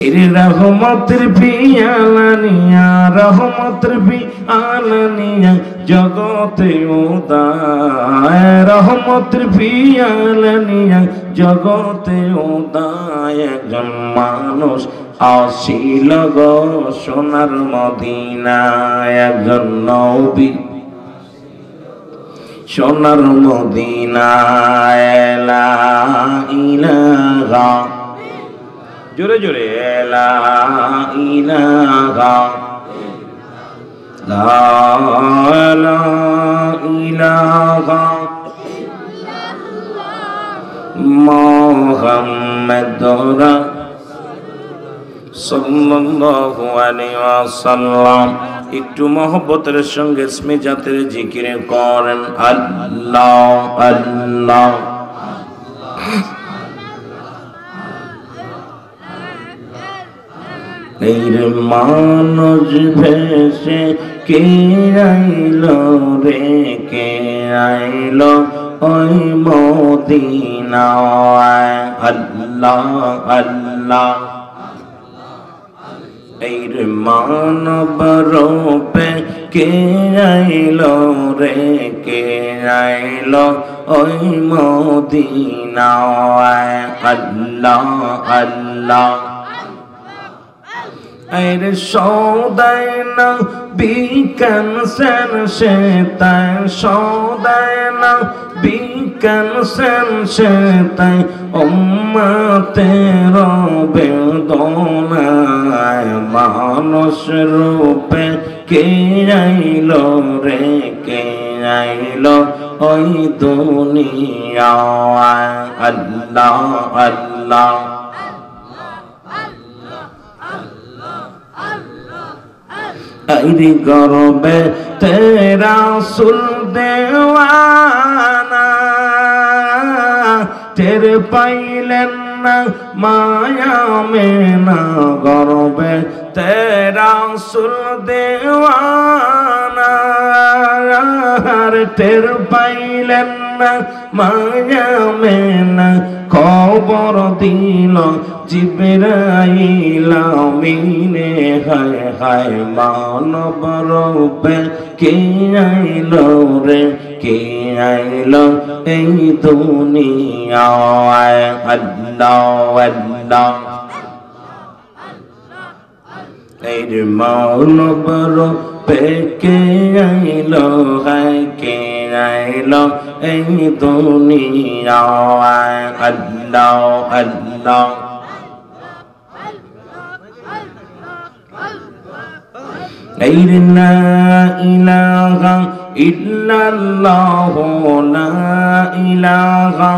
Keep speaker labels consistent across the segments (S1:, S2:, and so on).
S1: রহমতের পিয়ালানিয়া রহমতের পিয়ালানিয়া জগতে উদায় রহমতের পিয়ালানিয়া জগতে উদায় একজন মানুষ আসিল গো সোনার মদিনায় একজন নবী সোনার মদিনায় লা ইলাহা জোরে জোরে লা ইলাহা লা ইলাহা মুহাম্মাদুর সাল্লাল্লাহু আলাইহি ওয়াসাল্লাম। একটু মহব্বতের সঙ্গে স্মিজাতের জিকির করেন আল্লাহ আল্লাহ। মানুষ ভেসে কে আইলো রে কে আইলো ওই মদিনায় আল্লাহ আল্লাহ। এই মানব রূপে কে আইলো রে কে আইলো ওই মদিনায় আল্লাহ আল্লাহ। আরে সৌদায় না বিকান সেন সে তাই সৌদায় না বিকান সেন সে তাই উম্মতের বেদনায় মানুষ রূপে কে আইলো রে কে আইলো ওই দুনিয়ায় আল্লাহ আল্লাহ। আইরি গরবে তেরা সুল দেওয়ানা টের পাইলেন না মায়া মেনা গরবে তেরা সুল দেওয়ানা টের পাইলেন না মায়া মেনা খবর দিল জিবরাইল আমিনে হায় হায় মানব রূপে কে আইলো রে কে আইলো এই দুনিয়ায় আল্লাহ আল্লাহ। এই মানব রূপে কে আইলো হায় কে আইলো এই দুনিয়ায় আল্লাহ আল্লাহ। এই লা ইলাহা ইল্লাল্লাহু লা ইলাহা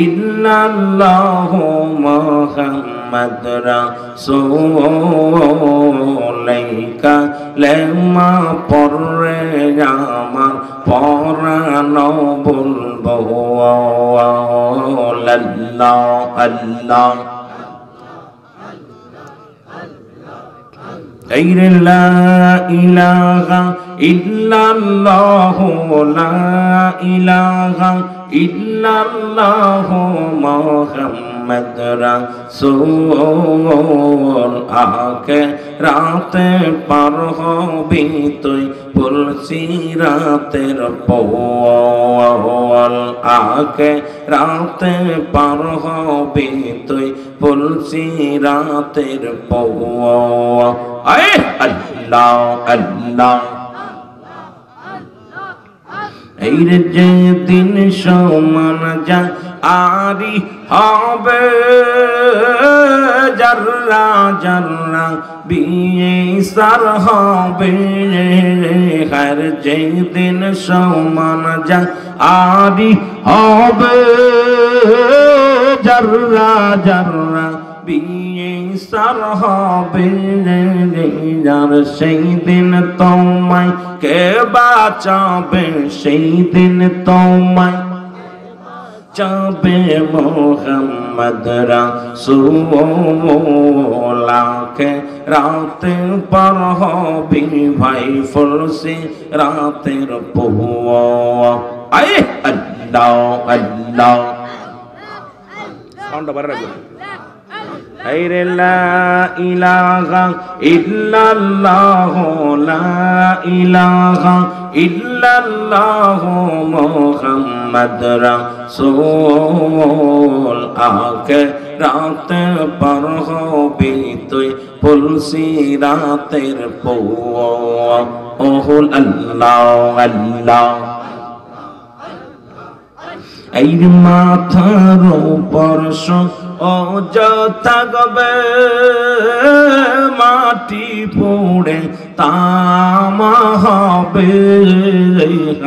S1: ইল্লাল্লাহু মুহাম্মাদুর রাসূলুল্লাহ লেমা পড়ে আমার পরানো বলবো আল্লাহ আল্লাহ। লা ইলাহা ইল্লাল্লাহু লা ইলাহা ইল্লাল্লাহু মুহাম্মাদুর রাসূল। আকে রাতে পার হবি তুই পুলসি রাতের পল আকে রাতে পার হবি তুই পুলসি রাতের পল আয় আল্লাহ আল্লাহ। এই যে দিন সমান যা আরি হবে জাররা জাররা বিয়ে সার হবে হর যে দিন সমান যা আরি হবে জাররা জাররা বিয়ে সার হবে যার সেই দিন তোমায় কে বাঁচাবে সেই দিন তোমায় চাবে মোহাম্মদ রাসূলুল্লাহকে রাতে পার হবি ভাই ফুলসি রাতের পহুয়া আয় আল্লাহ আল্লাহ। সাউন্ডটা বাড়া রাখবেন। আইরে লা ইলাহা ইল্লাল্লাহ লা ইলাহা ইল্লাল্লাহ মুহাম্মদ রাসূল আকে রাতে পার হবি তুই পুলসি রাতের পৌয়া ওহুল আল্লাহ আল্লাহ এই মাথার উপর অযথা গবে মাটি পড়ে তামা হবে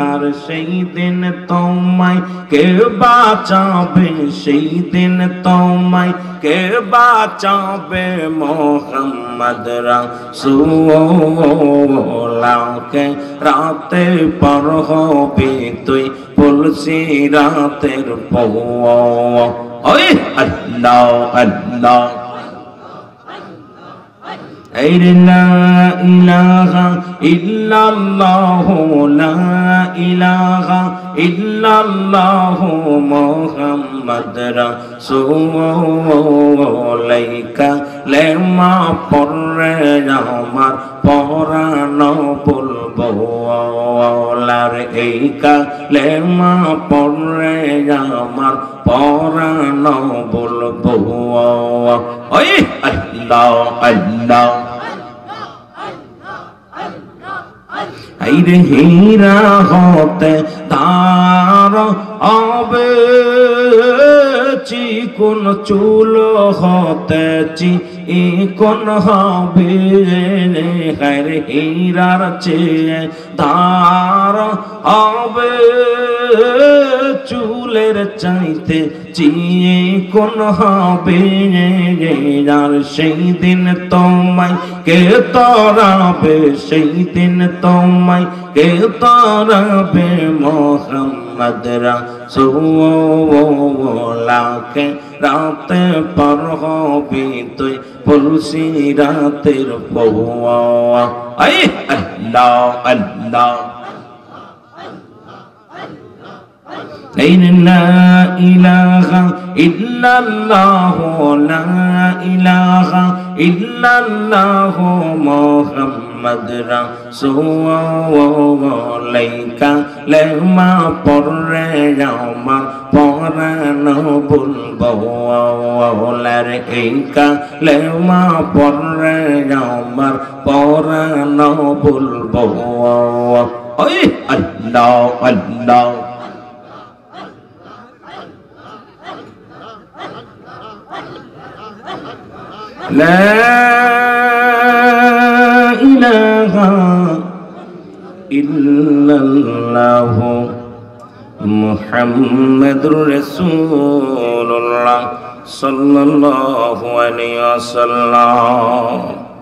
S1: আর সেই দিন তোমায় কে বাঁচাবে সেই দিন তোমায় কে বাঁচাবে মোহাম্মদ রাসূলকে রাতে পার হবি তুই পুলসি রাতের পৌয়া ওই আল্লাহ আল্লাহ আইরে লা ইলাহা ইল্লাল্লাহ লা ইলাহা ইল্লাল্লাহ মুহাম্মদ রাসূল লেমা পড়ে আমার পরানো বলবো লার এই কালেমা পড়ে আমার পরানো বলবো ওই আল্লাহ আল্লাহ আইরে হীরা হতে তার হবে চিকন চুল হতে চিকন হবে হরে হীরার চেয়ে তার হবে চুলের চাইতে চিকন হবে আর সেই দিন তোমায় কে তরাবে সেই দিন তোমায় কে তরাবে মোহাম্মদ রাসূলকে রাতে পার হবি তুই পুলসি রাতের পৌয়া আই আল্লাহ আল্লাহ লা ইলাহা ইল্লাল্লাহ লা ইলাহা ইল্লাল্লাহ মুহাম্মদ রাসূল লেমা পড়ে আমার পরানো বলবো লারে এই লেমা পড়ে আমার পরানো বলবো ওই আল্লাহ আল্লাহ لا إله إلا الله محمد رسول الله صلى الله عليه وسلم